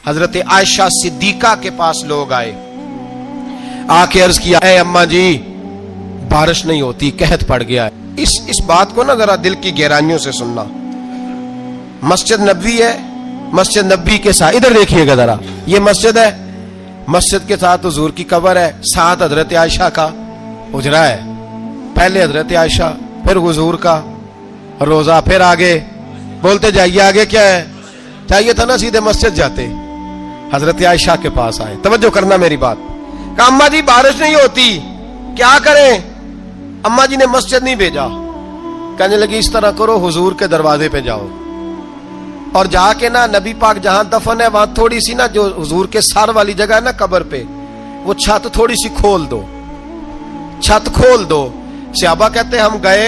हजरत Ayesha Siddiqa के पास लोग आए, आके अर्ज किया, ए अम्मा जी बारिश नहीं होती, कहत पड़ गया है। इस बात को ना जरा दिल की गहराइयों से सुनना। मस्जिद नबवी है, मस्जिद नबवी के साथ इधर देखिएगा जरा, ये मस्जिद है, मस्जिद के साथ हुजूर की कब्र है, साथ हजरत आयशा का उजरा है। पहले हजरत आयशा, फिर हुजूर का रोजा, फिर आगे बोलते जाइए आगे क्या है। चाहिए था ना सीधे मस्जिद जाते, हजरत आयशा के पास आए। तवज्जो करना मेरी बात। कहा अम्मा जी बारिश नहीं होती, क्या करें? अम्मा जी ने मस्जिद नहीं भेजा, कहने लगी इस तरह करो, हुजूर के दरवाजे पे जाओ और जाके ना नबी पाक जहां दफन है वहां थोड़ी सी ना, जो हुजूर के सर वाली जगह है ना कब्र पे, वो छत थोड़ी सी खोल दो, छत खोल दो। सहाबा कहते हम गए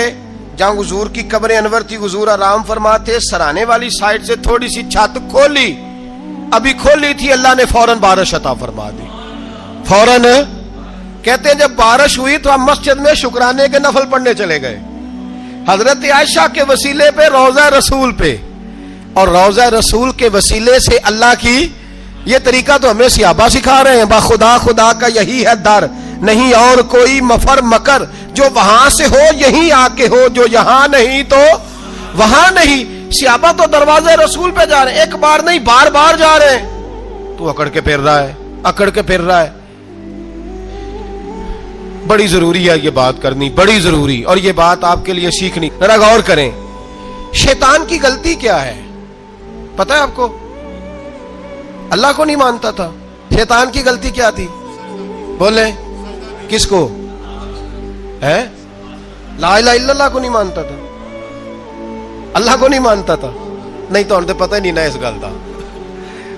जहां हुजूर की कब्र अनवर थी, हुजूर आराम फरमाते, सराने वाली साइड से थोड़ी सी छत खोली, अभी खोली थी, अल्लाह ने फौरन बारिश अता फरमा दी। फौरन कहते हैं जब बारिश हुई तो हम मस्जिद में शुक्राने के नफल पढ़ने चले गए, हजरत आयशा के वसीले पे, रोजा रसूल पे, और रोजा रसूल के वसीले से अल्लाह की, ये तरीका तो हमें सहाबा सिखा रहे हैं, बाखुदा खुदा का यही है दर, नहीं और कोई मफर मकर, जो वहां से हो यहीं आके हो, जो यहां नहीं तो वहां नहीं। सहाबा तो दरवाजे रसूल पे जा रहे हैं, एक बार नहीं बार बार जा रहे हैं, तू अकड़ के फिर रहा है, अकड़ के फिर रहा है। बड़ी जरूरी है ये बात करनी, बड़ी जरूरी, और ये बात आपके लिए सीखनी। जरा गौर करें, शैतान की गलती क्या है पता है आपको? अल्लाह को नहीं मानता था। शैतान की गलती क्या थी? बोले किसको? है ला इलाहा इल्लल्लाह को नहीं मानता था, अल्लाह को नहीं मानता था। नहीं तो उन्हें पता ही नहीं ना इस गल का।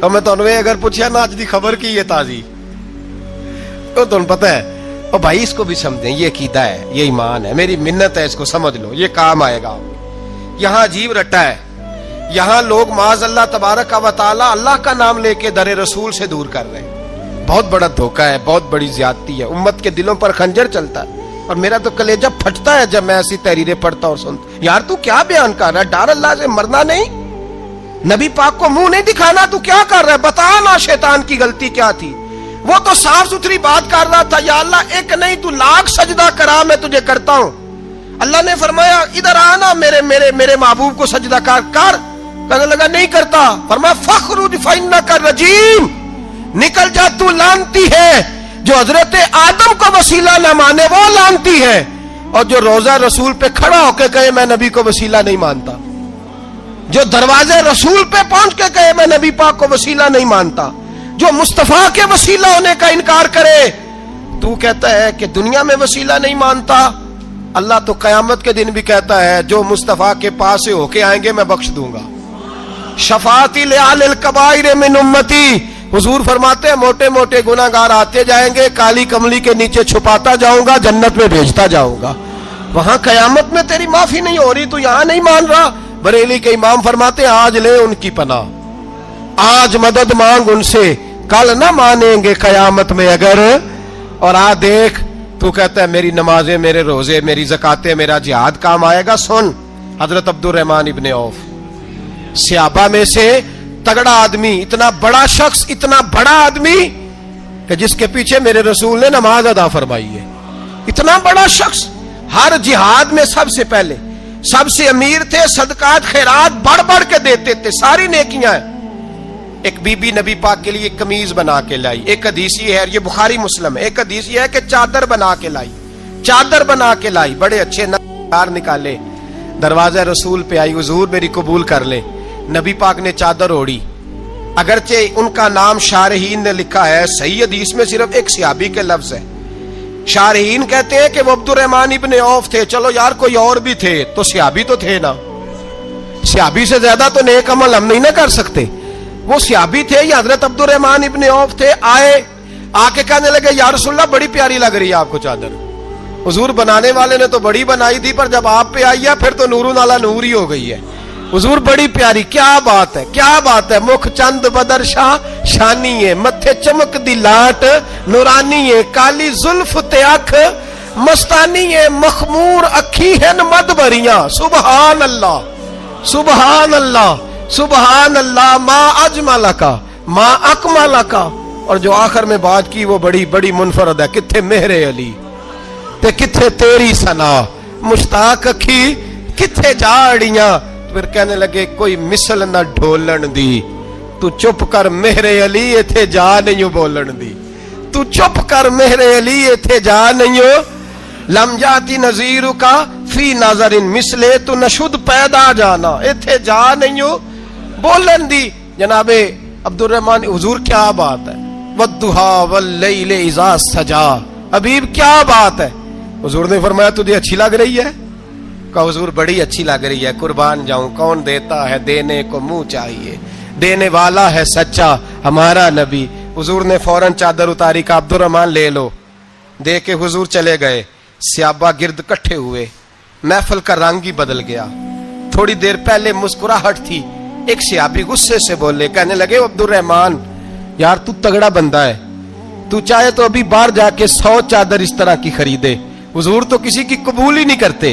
और मैं तो अगर पूछा ना अज की खबर की है ताजी, तो तुम्हें पता है, और भाई इसको भी समझें, ये अकीदा है, ये ईमान है, मेरी मिन्नत है, इसको समझ लो, ये काम आएगा। यहां अजीब रट्टा है, यहां लोग माज अल्लाह तबारक व तआला अल्लाह का नाम लेके दरे रसूल से दूर कर रहे हैं। बहुत बड़ा धोखा है, बहुत बड़ी ज्यादती है, उम्मत के दिलों पर खंजर चलता है। और मेरा तो कलेजा फटता है जब मैं ऐसी तहरीरें पढ़ता और सुनता। यार तू क्या बयान कर रहा है? डर अल्लाह से मरना नहीं, नबी पाक को मुंह नहीं दिखाना, तू क्या कर रहा है? बता ना शैतान की गलती क्या थी। वो तो साफ सुथरी बात कर रहा था, या अल्लाह एक नहीं तू लाख सजदा करा, मैं तुझे करता हूं। अल्लाह ने फरमाया इधर आना, मेरे मेरे मेरे महबूब को सजदा कर। कहने लगा नहीं करता। फरमाया फखरुज फइन्नका रजीम, निकल जा तू लानती है। जो हजरत आदम को वसीला न माने वो लानती है, और जो रोजा रसूल पे खड़ा होकर कहे मैं नबी को वसीला नहीं मानता, जो दरवाजे रसूल पे पहुंच के कहे मैं नबी पाक को वसीला नहीं मानता, जो मुस्तफा के वसीला होने का इनकार करे, तू कहता है कि दुनिया में वसीला नहीं मानता। अल्लाह तो कयामत के दिन भी कहता है जो मुस्तफा के पास से होके आएंगे मैं बख्श दूंगा। शफाती लिल कबाइर मिन उम्मती, हुजूर फरमाते हैं मोटे मोटे गुनाहगार आते जाएंगे, काली कमली के नीचे छुपाता जाऊंगा, जन्नत में भेजता जाऊंगा। वहां कयामत में तेरी माफी नहीं हो रही, तू यहां नहीं मान रहा। बरेली के इमाम फरमाते आज ले उनकी पनाह, आज मदद मांग उनसे, कल ना मानेंगे कयामत में अगर। और आ देख, तू कहता है मेरी नमाजें, मेरे रोजे, मेरी ज़कातें, मेरा जिहाद काम आएगा। सुन, हजरत अब्दुर रहमान इब्ने औफ, सहाबा में से तगड़ा आदमी, इतना बड़ा शख्स, इतना बड़ा आदमी कि जिसके पीछे मेरे रसूल ने नमाज अदा फरमाई है। इतना बड़ा शख्स, हर जिहाद में सबसे पहले, सबसे अमीर थे, सदकात खैरात बढ़ बढ़ के देते थे, सारी नेकियां। एक बीबी नबी पाक के लिए कमीज बना के लाई। एक हदीस ये है, ये बुखारी मुस्लिम है, एक हदीस ये है कि चादर बना के लाई, चादर बना के लाई, बड़े अच्छे नार निकाले, दरवाजा रसूल पे आई, हुजूर मेरी कबूल कर ले। नबी पाक ने चादर ओढ़ी, अगरचे उनका नाम शारहीन ने लिखा है, सही हदीस में सिर्फ एक सहाबी के लफ्ज है। शारहीन कहते हैं कि वो अब्दुर रहमान इब्ने औफ थे। चलो यार कोई और भी थे तो सहाबी तो थे ना, सहाबी से ज्यादा तो नेक अमल हम नहीं ना कर सकते। वो सहाबी थे, या हजरत अब्दुर रहमान इब्ने औफ थे। आए, आके कहने लगे या रसूलल्लाह बड़ी प्यारी लग रही है आपको चादर। हुजूर बनाने वाले ने तो बड़ी बनाई थी, पर जब आप पे आई है फिर तो नूरुन अला नूर ही हो गई है। हुजूर बड़ी प्यारी, क्या बात है, क्या बात है। मुख चंद बदर शाह शानी है, मथे चमक दी लाट नूरानी है, काली जुल्फ ते अख मस्तानी है, मखमूर अखी है मद भरियां। सुबहान अल्लाह, सुबहान अल्लाह, सुबहान अल्लाह। मा अजमल का मा अकमाला का, और जो आखिर में बात की वो बड़ी बड़ी मुनफरद है, किथे मेहरे अली ते किथे तेरी सना, मुश्ताक अखी किथे जाड़ियां। फिर कहने लगे कोई मिसल ना ढोलन दी, तू चुप कर मेहरे अली इथे जा नहीं बोलन दी, तू चुप कर मेहरे अली इथे जा नहीं। लम जाती नजीर का फी नाजरिन मिसले, तू नशुद पैदा जाना इथे जा नहीं बोलन दी। जनाबे अब्दुल रहमान हुजूर क्या बात है, वद्दुहा वल्लैल इज़ा सजा, हबीब क्या बात है। हुजूर ने फरमाया तुझे अच्छी लग रही है? कहा हुजूर बड़ी अच्छी लग रही है, कुर्बान जाऊं, कौन देता है देने को मुंह चाहिए, देने वाला है सच्चा हमारा नबी। हुजूर ने फौरन चादर उतारी, का अब्दुल रहमान ले लो, दे के हुजूर चले गए। सहाबा गिर्द इकट्ठे हुए, महफिल का रंग ही बदल गया। थोड़ी देर पहले मुस्कुराहट थी, एक सहाबी गुस्से से बोले, कहने लगे अब्दुल रहमान यार तू तगड़ा बंदा है, तू चाहे तो अभी बाहर जाके 100 चादर इस तरह की खरीदे। हुजूर तो किसी की कबूल ही नहीं करते,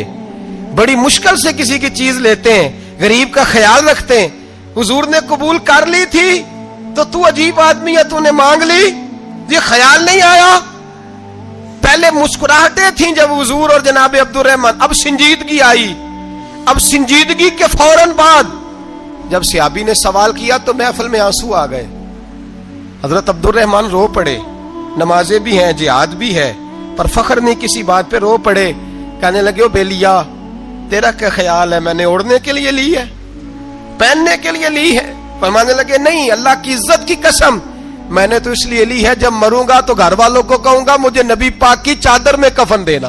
बड़ी मुश्किल से किसी की चीज लेते हैं, गरीब का ख्याल रखते हैं। हुजूर ने कबूल कर ली थी तो तू अजीब आदमी है, तूने मांग ली, ये ख्याल नहीं आया। पहले मुस्कुराहटें थीं जब हुजूर और जनाबे अब्दुल रहमान, अब संजीदगी आई। अब संजीदगी के फौरन बाद जब सहाबी ने सवाल किया तो महफिल में आंसू आ गए। हजरत अब्दुल रहमान रो पड़े, नमाजें भी हैं, जिहाद भी है, पर फख्र नहीं किसी बात पे रो पड़े। कहने लगे ओ बेलिया तेरा क्या ख्याल है, मैंने ओढ़ने के लिए ली है, पहनने के लिए ली है? फरमाने लगे नहीं, अल्लाह की इज्जत की कसम, मैंने तो इसलिए ली है जब मरूंगा तो घर वालों को कहूंगा मुझे नबी पाक की चादर में कफन देना।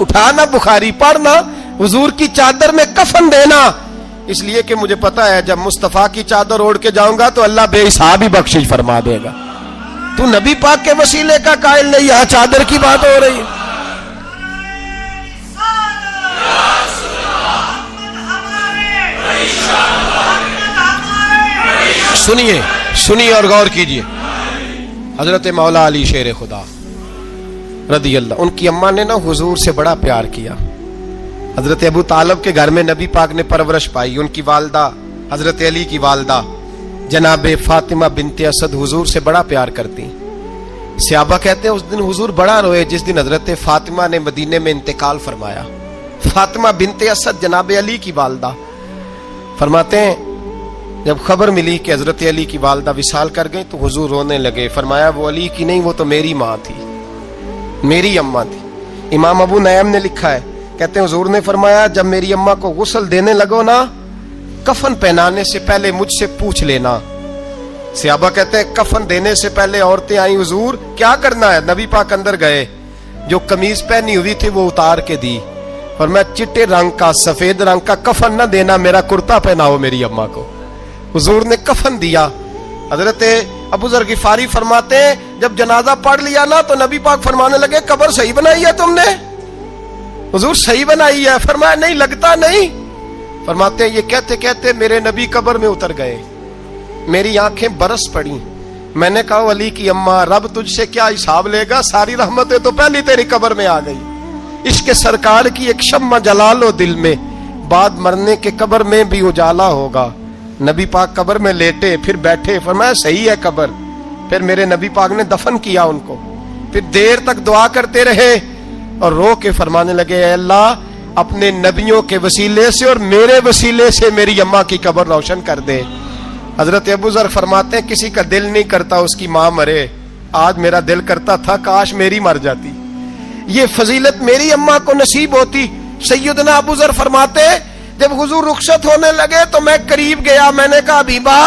उठाना बुखारी, पढ़ना, हुजूर की चादर में कफन देना, इसलिए कि मुझे पता है जब मुस्तफा की चादर ओढ़ के जाऊंगा तो अल्लाह बेहिसाब ही बख्शिश फरमा देगा। तू नबी पाक के वसीले का कायल नहीं, यहां चादर की बात हो रही है। सुनिए सुनिए और गौर कीजिए। हजरत मौला अली शेर खुदा रदी अल्लाह, उनकी अम्मा ने ना हुजूर से बड़ा प्यार किया। हजरत अबू तालिब के घर में नबी पाक ने परवरिश पाई। उनकी वालदा हजरत अली की वालदा जनाबे फातिमा बिनते असद हुजूर से बड़ा प्यार करती। सहाबा कहते हैं उस दिन हुजूर बड़ा रोए जिस दिन हजरत फातिमा ने मदीने में इंतकाल फरमाया। फातिमा बिनते असद जनाबे अली की वालदा, फरमाते हैं जब खबर मिली कि हजरत अली की वालदा विसाल कर गई तो हुजूर रोने लगे। फरमाया वो अली की नहीं, वो तो मेरी माँ थी, मेरी अम्मा थी। इमाम अबू नईम ने लिखा है, कहते हैं हुजूर ने फरमाया जब मेरी अम्मा को गुस्ल देने लगो ना, कफन पहनाने से पहले मुझसे पूछ लेना। सहाबा कहते हैं कफन देने से पहले औरतें आई, हुजूर क्या करना है? नबी पाक अंदर गए, जो कमीज पहनी हुई थी वो उतार के दी, और मैं चिट्टे रंग का सफेद रंग का कफन न देना, मेरा कुर्ता पहनाओ मेरी अम्मा को। हुजूर ने कफन दिया। हजरत अबू जर गिफारी फरमाते हैं जब जनाजा पढ़ लिया ना तो नबी पाक फरमाने लगे कब्र सही बनाई है तुमने? हुजूर सही बनाई है। फरमाया नहीं लगता नहीं। फरमाते हैं ये कहते कहते मेरे नबी कब्र में उतर गए, मेरी आंखें बरस पड़ी। मैंने कहा अली की अम्मा रब तुझसे क्या हिसाब लेगा, सारी रहमतें तो पहली तेरी कब्र में आ गई। इश्क सरकार की एक शम्मा जला लो दिल में, बाद मरने के कब्र में भी उजाला होगा। नबी पाक कब्र में लेटे फिर बैठे, फरमाया सही है कब्र। फिर मेरे नबी पाक ने दफन किया उनको, फिर देर तक दुआ करते रहे और रो के फरमाने लगे अल्लाह अपने नबियों के वसीले से और मेरे वसीले से मेरी अम्मा की कब्र रोशन कर दे। हजरत अबू जर फरमाते हैं किसी का दिल नहीं करता उसकी माँ मरे, आज मेरा दिल करता था काश मेरी मर जाती, ये फजीलत मेरी अम्मा को नसीब होती। सैयदना अबू जर फरमाते जब हुजूर रुखसत होने लगे तो मैं करीब गया, मैंने कहा हबीबा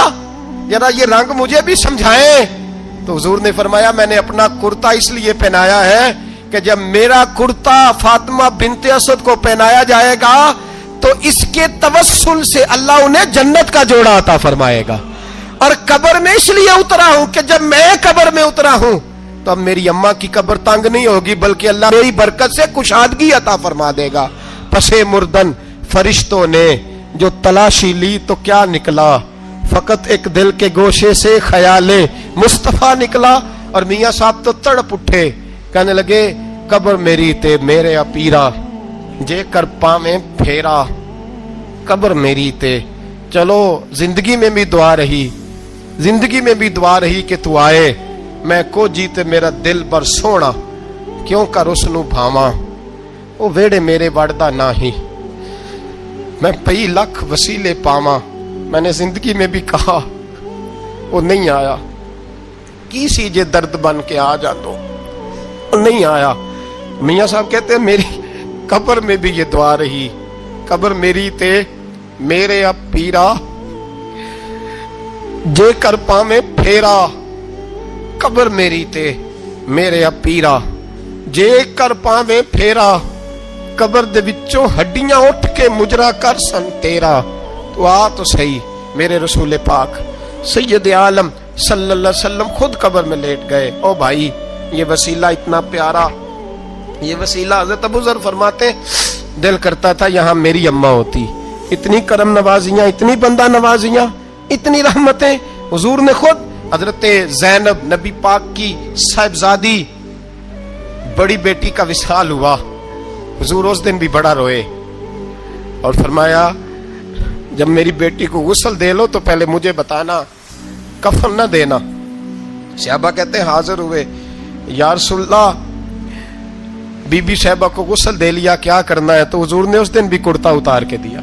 जरा ये रंग मुझे भी समझाएं। तो हुजूर ने फरमाया मैंने अपना कुर्ता इसलिए पहनाया है कि जब मेरा कुर्ता फातिमा बिनते असद को पहनाया जाएगा तो इसके तवस्सुल से अल्लाह उन्हें जन्नत का जोड़ा अता फरमाएगा। और कब्र में इसलिए उतरा हूं कि जब मैं कब्र में उतरा हूं तो अब मेरी अम्मा की कब्र तंग नहीं होगी, बल्कि अल्लाह मेरी बरकत से कुशादगी अता फरमा देगा। पसे मुर्दन फरिश्तों ने जो तलाशी ली तो क्या निकला, फकत एक दिल के गोशे से ख्याले मुस्तफा निकला। और मियाँ साहब तो तड़प उठे, कहने लगे कब्र मेरी ते मेरे अपीरा, जे कर पावे फेरा कब्र मेरी ते। चलो जिंदगी में भी दुआ रही, जिंदगी में भी दुआ रही कि तू आए, मैं को जीते मेरा दिल बर सोना, क्यों कर उसनू भावा, वो वेड़े मेरे वड़दा नाही, मैं कई लख वसीले पावा। मैंने जिंदगी में भी कहा, वो नहीं आया। की सी जे दर्द बन के आ जा तो, वो नहीं आया। मियाँ साहब कहते हैं मेरी कब्र में भी ये दुआ रही, कब्र मेरी ते मेरे अब पीरा, जे कर पावे फेरा, कब्र मेरी ते मेरे अब पीरा, जे कर पावे फेरा, कब्र दे विचों हड्डियां उठ के मुजरा कर सन तेरा। तो आ तो सही, मेरे रसूल पाक सैयद आलम सल्लल्लाहु अलैहि वसल्लम खुद कब्र में लेट गए। ओ भाई, ये वसीला इतना प्यारा, ये वसीला हज़रत अबू ज़र फरमाते दिल करता था यहाँ मेरी अम्मा होती। इतनी करम नवाजियां, इतनी बंदा नवाजियां, इतनी रहमतें। हुजूर ने खुद हजरत ज़ैनब नबी पाक की साहिबजादी बड़ी बेटी का विसाल हुआ, हुजूर उस दिन भी बड़ा रोए और फरमाया जब मेरी बेटी को गुस्ल दे लो तो पहले मुझे बताना, कफन न देना। सहाबा कहते हैं हाजिर हुए, या रसूलल्लाह बीबी साहबा को गुस्ल दे लिया, क्या करना है? तो हुजूर ने उस दिन भी कुर्ता उतार के दिया,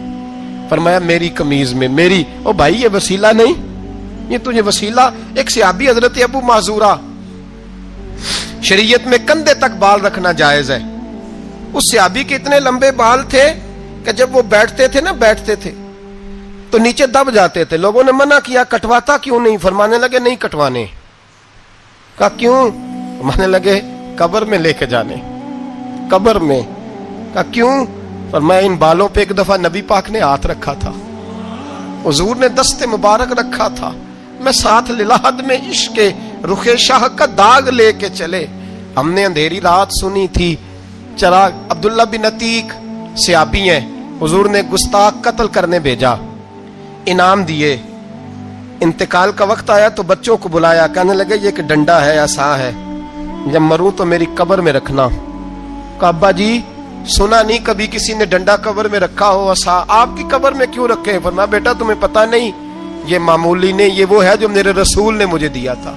फरमाया मेरी कमीज में मेरी। ओ भाई, ये वसीला नहीं, ये तुझे वसीला। एक सहाबी हजरत अबू माजूरा, शरीयत में कंधे तक बाल रखना जायज है। उस सहाबी के इतने लंबे बाल थे कि जब वो बैठते थे तो नीचे दब जाते थे। लोगों ने मना किया, कटवाता क्यों नहीं? फरमाने लगे नहीं कटवाने। कहा क्यों? फरमाने लगे कब्र में लेके जाने, कब्र में। कहा क्यों? फरमाया इन बालों पे एक दफा नबी पाक ने हाथ रखा था, हुजूर ने दस्ते मुबारक रखा था, मैं साथ लिलाहद में इश्क रुखे शाह का दाग लेके चले। हमने अंधेरी रात सुनी थी, चराग अब्दुल्ला बिन अतीक सहाबी हैं, हुजूर ने गुस्ताख कत्ल करने भेजा, इनाम दिए। इंतकाल का वक्त आया तो बच्चों को बुलाया, कहने लगे ये एक डंडा है, आसा है, जब मरूं तो मेरी कब्र में रखना। कहा अब्बा जी सुना नहीं कभी किसी ने डंडा कब्र में रखा हो, आसा आपकी कब्र में क्यों रखे? फरमाया बेटा तुम्हें पता नहीं, ये मामूली नहीं, ये वो है जो मेरे रसूल ने मुझे दिया था।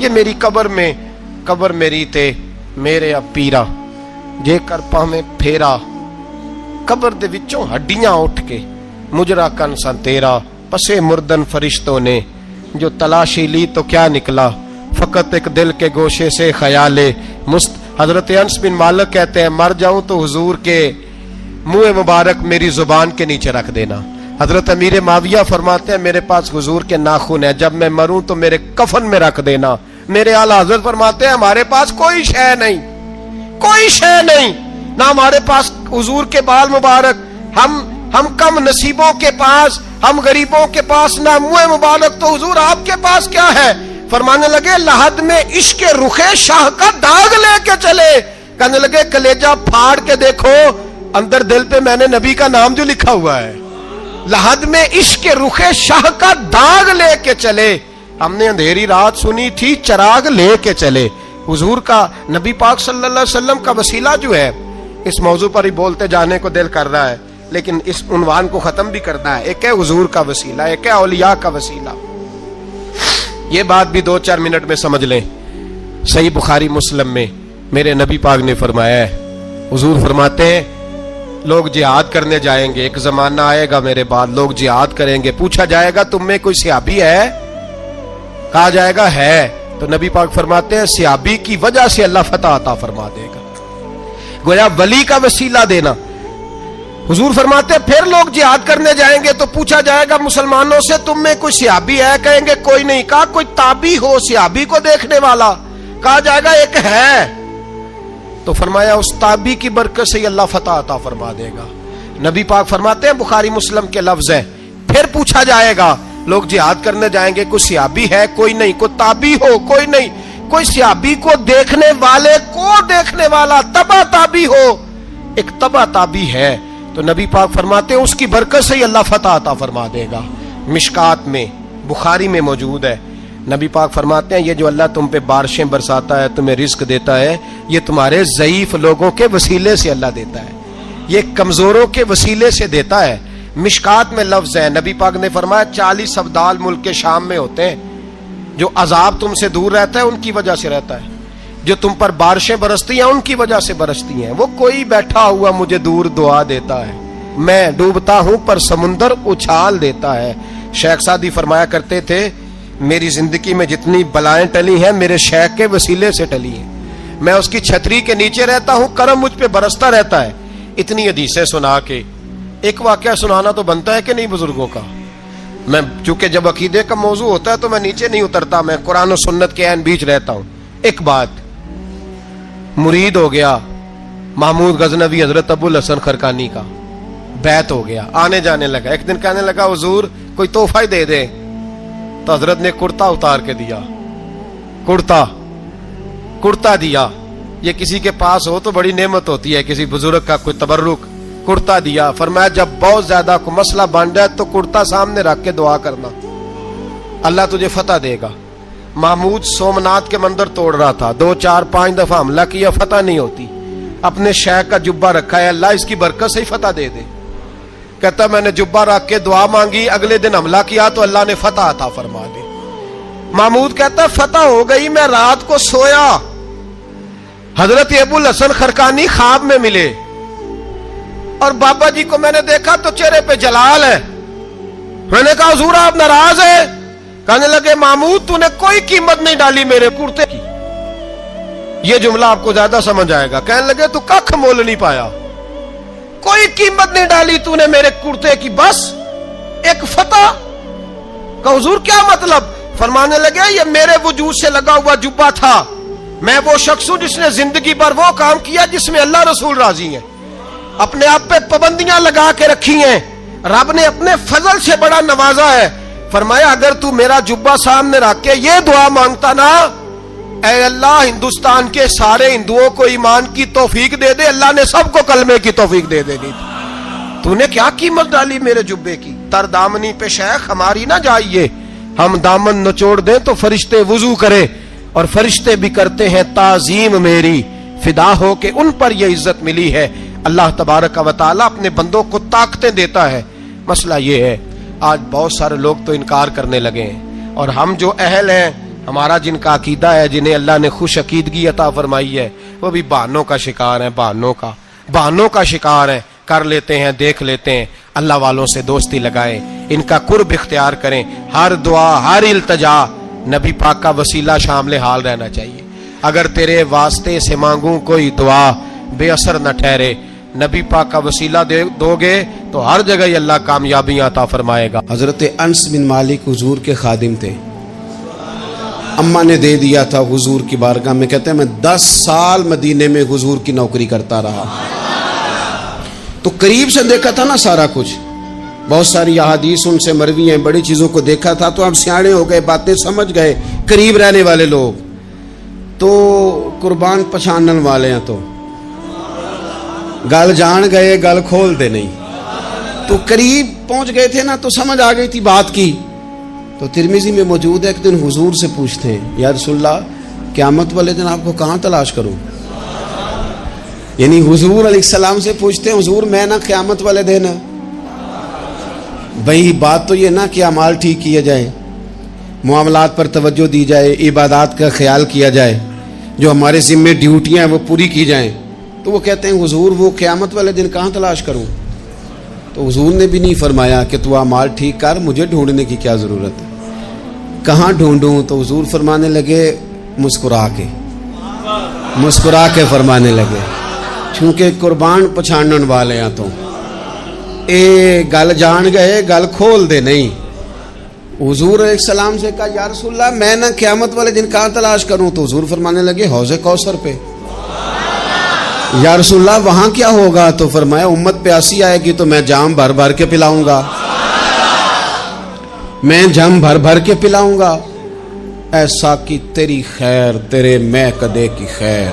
ये मेरी कब्र में, कब्र मेरी ते मेरे अब पीरा, जे कर पावे फेरा, कब्र दे विचों हड्डियां उठ के मुजरा कन सन तेरा। पसे मुर्दन फरिश्तों ने जो तलाशी ली तो क्या निकला, फकत एक दिल के गोशे से ख्याले मुस्त। हजरत अनस बिन मालिक कहते हैं मर जाऊं तो हुजूर के मुंह मुबारक मेरी जुबान के नीचे रख देना। हजरत अमीर माविया फरमाते हैं मेरे पास हुजूर के नाखून है, जब मैं मरूं तो मेरे कफन में रख देना। मेरे आला हजरत फरमाते हैं हमारे पास कोई शय नहीं, कोई शय नहीं, ना हमारे पास हुजूर के बाल मुबारक, हम कम नसीबों के पास, हम गरीबों के पास ना मुंह मुबारक, तो हुजूर आपके पास क्या है? फरमाने लगे लहद में इश्क रुखे शाह का दाग लेके चले। कहने लगे कलेजा फाड़ के देखो, अंदर दिल पे मैंने नबी का नाम जो लिखा हुआ है, लहद में इश्क रुखे शाह का दाग लेके चले। हमने अंधेरी रात सुनी थी, चराग लेके चले। हुजूर का, नबी पाक सल्लल्लाहु अलैहि वसल्लम का वसीला जो है, इस मौजू पर ही बोलते जाने को दिल कर रहा है, लेकिन इस उन्वान को खत्म भी करना है। एक है हुजूर का वसीला, एक है औलिया का वसीला। ये बात भी 2-4 मिनट में समझ लें। सही बुखारी मुस्लिम में मेरे नबी पाक ने फरमाया है, हुजूर फरमाते हैं लोग जिहाद करने जाएंगे, एक जमाना आएगा मेरे बाद लोग जिहाद करेंगे, पूछा जाएगा तुम में कोई सहाबी है? कहा जाएगा है, तो नबी पाक फरमाते हैं सहाबी की वजह से अल्लाह फतह अता फरमा देगा। गोया वली का वसीला देना। हुजूर फरमाते फिर लोग जिहाद करने जाएंगे तो पूछा जाएगा मुसलमानों से तुम में कोई सहाबी है? कहेंगे कोई नहीं। कहा कोई ताबी हो सहाबी को देखने वाला? कहा जाएगा एक है। तो फरमाया उस ताबी की बरकत से अल्लाह फतह अता फरमा देगा। नबी पाक फरमाते हैं बुखारी मुस्लिम के लफ्ज है, फिर पूछा जाएगा लोग जिहाद करने जाएंगे, कोई सहाबी है? कोई नहीं। कोई ताबी हो? कोई नहीं। कोई सहाबी को देखने वाले को देखने वाला तबा ताबी हो? एक तबा ताबी है। तो नबी पाक फरमाते हैं उसकी बरकत से ही अल्लाह फतह अता फरमा देगा। मिशकात में, बुखारी में मौजूद है। नबी पाक फरमाते हैं ये जो अल्लाह तुम पे बारिशें बरसाता है, तुम्हें रिस्क देता है, ये तुम्हारे ज़ईफ लोगों के वसीले से अल्लाह देता है, ये कमजोरों के वसीले से देता है। मिशकात में लफ्ज है, नबी पाक ने फरमाया 40 अब्दाल मुल्क के शाम में होते हैं, جو عذاب تم سے دور رہتا ہے ان کی وجہ سے رہتا ہے، جو تم پر بارشیں برستی ہیں ان کی وجہ سے برستی ہیں۔ وہ کوئی بیٹھا ہوا مجھے دور دعا دیتا ہے، میں ڈوبتا ہوں پر سمندر اچھال دیتا ہے۔ شیخ سعدی فرمایا کرتے تھے میری زندگی میں جتنی بلائیں ٹلی ہیں میرے شیخ کے وسیلے سے ٹلی ہیں، میں اس کی چھتری کے نیچے رہتا ہوں، کرم مجھ پہ برستا رہتا ہے۔ اتنی حدیثیں سنا کے ایک واقعہ سنانا تو بنتا ہے کہ نہیں بزرگوں کا؟ میں چونکہ جب عقیدے کا موضوع ہوتا ہے تو میں نیچے نہیں اترتا، میں قرآن و سنت کے عین بیچ رہتا ہوں۔ ایک بات، مرید ہو گیا محمود غزنوی حضرت ابو الحسن خرقانی کا، بیعت ہو گیا، آنے جانے لگا۔ ایک دن کہنے لگا حضور کوئی تحفہ ہی دے دے، تو حضرت نے کرتا اتار کے دیا، کرتا دیا۔ یہ کسی کے پاس ہو تو بڑی نعمت ہوتی ہے، کسی بزرگ کا کوئی تبرک، کرتا دیا۔ فرمایا جب بہت زیادہ کوئی مسئلہ بن جائے تو کرتا سامنے رکھ کے دعا کرنا، اللہ تجھے فتح دے گا۔ محمود سومناتھ کے مندر توڑ رہا تھا، 2 4 5 دفعہ حملہ کیا، فتح نہیں ہوتی۔ اپنے شیخ کا جبہ رکھا ہے، اللہ اس کی برکت سے ہی فتح دے دے۔ کہتا میں نے جبہ رکھ کے دعا مانگی، اگلے دن حملہ کیا تو اللہ نے فتح عطا فرما دی۔ محمود کہتا فتح ہو گئی، میں رات کو سویا، حضرت ابو الحسن خرقانی خواب میں ملے، اور بابا جی کو میں نے دیکھا تو چہرے پہ جلال ہے۔ میں نے کہا حضور آپ ناراض ہیں؟ کہنے لگے محمود تو نے کوئی قیمت نہیں ڈالی میرے کرتے کی۔ یہ جملہ آپ کو زیادہ سمجھ آئے گا۔ کہنے لگے تو ککھ مول نہیں پایا، کوئی قیمت نہیں ڈالی تو نے میرے کرتے کی، بس ایک فتح۔ کہ حضور کیا مطلب؟ فرمانے لگے یہ میرے وجود سے لگا ہوا جبہ تھا، میں وہ شخص ہوں جس نے زندگی پر وہ کام کیا جس میں اللہ رسول راضی ہیں، اپنے آپ پہ پابندیاں لگا کے رکھی ہیں، رب نے اپنے فضل سے بڑا نوازا ہے۔ فرمایا اگر تو میرا جبہ سامنے رکھ کے یہ دعا مانگتا نا، اے اللہ ہندوستان کے سارے ہندوؤں کو ایمان کی توفیق دے دے، اللہ نے سب کو کلمے کی توفیق دے دینی تھی۔ تو نے کیا قیمت ڈالی میرے جبے کی؟ تر دامنی پہ شیخ ہماری نہ جائیے، ہم دامن نچوڑ دیں تو فرشتے وضو کرے، اور فرشتے بھی کرتے ہیں تعظیم میری، فدا ہو کہ ان پر یہ عزت ملی ہے۔ اللہ تبارک و تعالی اپنے بندوں کو طاقتیں دیتا ہے۔ مسئلہ یہ ہے آج بہت سارے لوگ تو انکار کرنے لگے ہیں، اور ہم جو اہل ہیں، ہمارا جن کا عقیدہ ہے، جنہیں اللہ نے خوش عقیدگی عطا فرمائی ہے، وہ بھی بہانوں کا شکار ہیں، بہانوں کا شکار ہیں، کر لیتے ہیں، دیکھ لیتے ہیں۔ اللہ والوں سے دوستی لگائیں، ان کا قرب اختیار کریں، ہر دعا ہر التجا نبی پاک کا وسیلہ شامل حال رہنا چاہیے۔ اگر تیرے واسطے سے مانگوں کوئی دعا بے اثر نہ ٹھہرے، نبی پاک کا وسیلہ دو گے تو ہر جگہ ہی اللہ کامیابیاں عطا فرمائے گا۔ حضرت انس بن مالک حضور کے خادم تھے، اماں نے دے دیا تھا حضور کی بارگاہ میں، کہتے ہیں میں 10 سال مدینے میں حضور کی نوکری کرتا رہا، تو قریب سے دیکھا تھا نا سارا کچھ، بہت ساری احادیث ان سے مروی ہیں، بڑی چیزوں کو دیکھا تھا، تو ہم سیاڑے ہو گئے، باتیں سمجھ گئے، قریب رہنے والے لوگ تو قربان پچھانن والے ہیں، تو گل جان گئے گل کھول دے نہیں، تو قریب پہنچ گئے تھے نا، تو سمجھ آ گئی تھی بات کی۔ تو ترمذی میں موجود ہے، ایک دن حضور سے پوچھتے ہیں یا رسول اللہ قیامت والے دن آپ کو کہاں تلاش کروں؟ یعنی حضور علیہ السلام سے پوچھتے ہیں حضور میں نہ قیامت والے دن، بھئی بات تو یہ نا کہ اعمال ٹھیک کیا جائے، معاملات پر توجہ دی جائے، عبادات کا خیال کیا جائے، جو ہمارے ذمہ ڈیوٹیاں ہیں وہ پوری کی جائیں۔ تو وہ کہتے ہیں حضور وہ قیامت والے دن کہاں تلاش کروں؟ تو حضور نے بھی نہیں فرمایا کہ تو اعمال ٹھیک کر، مجھے ڈھونڈنے کی کیا ضرورت ہے، کہاں ڈھونڈوں؟ تو حضور فرمانے لگے مسکرا کے فرمانے لگے، چونکہ قربان پچھانن والے ہیں، تو اے گل جان گئے گل کھول دے نہیں۔ حضور علیہ السلام سے کہا یا رسول اللہ میں نہ قیامت والے دن کہاں تلاش کروں؟ تو حضور فرمانے لگے حوض کوثر پہ۔ یا رسول اللہ وہاں کیا ہوگا؟ تو فرمایا امت پیاسی آئے گی تو میں جام بھر بھر کے پلاؤں گا، میں جام بھر بھر کے پلاؤں گا۔ ایسا کہ تیری خیر تیرے میں کدے کی خیر،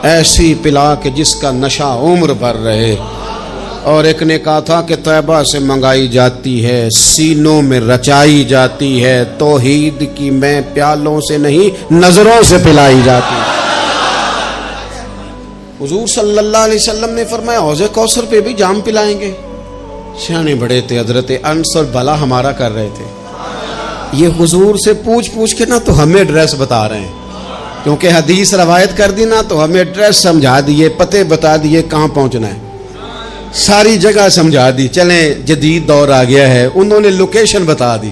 ایسی پلا کہ جس کا نشہ عمر بھر رہے۔ اور ایک نے کہا تھا کہ طیبہ سے منگائی جاتی ہے، سینوں میں رچائی جاتی ہے، توحید کی میں پیالوں سے نہیں نظروں سے پلائی جاتی ہے۔ حضور صلی اللہ علیہ وسلم نے فرمایا حوض کوثر پہ بھی جام پلائیں گے۔ سیانے بڑے تھے حضرت انس، اور بھلا ہمارا کر رہے تھے۔ یہ حضور سے پوچھ پوچھ کے نا تو ہمیں ایڈریس بتا رہے ہیں، کیونکہ حدیث روایت کر دی نا تو ہمیں ایڈریس سمجھا دیے، پتے بتا دیے کہاں پہنچنا ہے، ساری جگہ سمجھا دی۔ چلیں جدید دور آ گیا ہے، انہوں نے لوکیشن بتا دی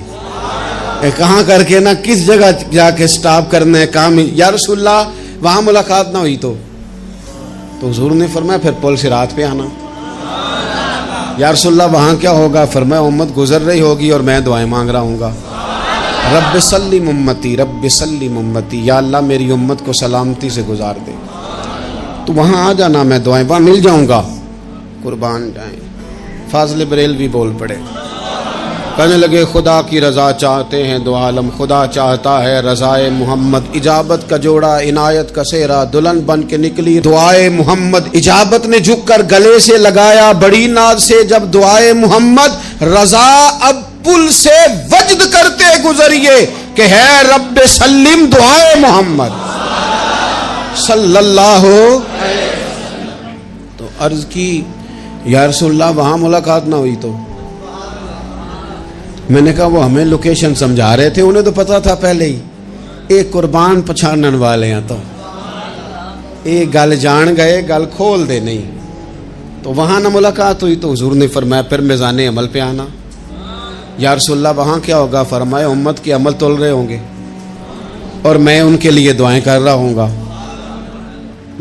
کہاں کر کے نا کس جگہ جا کے سٹاپ کرنا ہے کام۔ یا رسول اللہ وہاں ملاقات نہ ہوئی تو حضور نے فرمایا پھر پل صراط پہ آنا۔ یا رسول اللہ وہاں کیا ہوگا؟ فرمایا امت گزر رہی ہوگی اور میں دعائیں مانگ رہا ہوں گا، رب سلم امتی، رب سلم امتی، یا اللہ میری امت کو سلامتی سے گزار دے۔ تو وہاں آ جانا، میں دعائیں وہاں مل جاؤں گا، قربان جائیں۔ فاضل بریلوی بول پڑے، کہنے لگے خدا کی رضا چاہتے ہیں دو عالم، خدا چاہتا ہے رضائے محمد، اجابت کا جوڑا عنایت کا سہرا، دلہن بن کے نکلی دعائے محمد، اجابت نے جھک کر گلے سے لگایا بڑی ناز سے جب دعائے محمد، رضا اب پل سے وجد کرتے گزریے کہ ہے رب سلم دعائے محمد صلی اللہ تو عرض کی یا رسول اللہ وہاں ملاقات نہ ہوئی تو؟ میں نے کہا وہ ہمیں لوکیشن سمجھا رہے تھے، انہیں تو پتا تھا پہلے ہی، ایک قربان پچھانن والے ہیں، تو ایک گل جان گئے گل کھول دے نہیں، تو وہاں نہ ملاقات ہوئی تو حضور نے فرمایا پھر میزان عمل پہ آنا۔ یا رسول اللہ وہاں کیا ہوگا؟ فرمایا امت کے عمل تول رہے ہوں گے اور میں ان کے لیے دعائیں کر رہا ہوں گا۔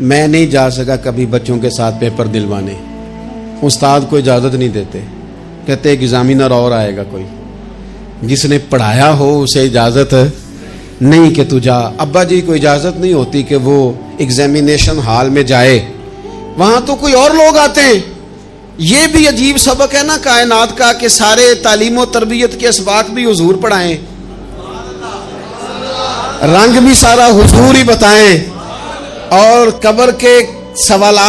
میں نہیں جا سکا کبھی بچوں کے ساتھ پیپر دلوانے، استاد کو اجازت نہیں دیتے، کہتے ایگزامینر اور آئے گا کوئی، جس نے پڑھایا ہو اسے اجازت نہیں کہ تو جا۔ ابا جی کو اجازت نہیں ہوتی کہ وہ ایگزامینیشن ہال میں جائے، وہاں تو کوئی اور لوگ آتے ہیں۔ یہ بھی عجیب سبق ہے نا کائنات کا کہ سارے تعلیم و تربیت کے اسباق بھی حضور پڑھائیں، رنگ بھی سارا حضور ہی بتائیں، اور قبر کے سوالات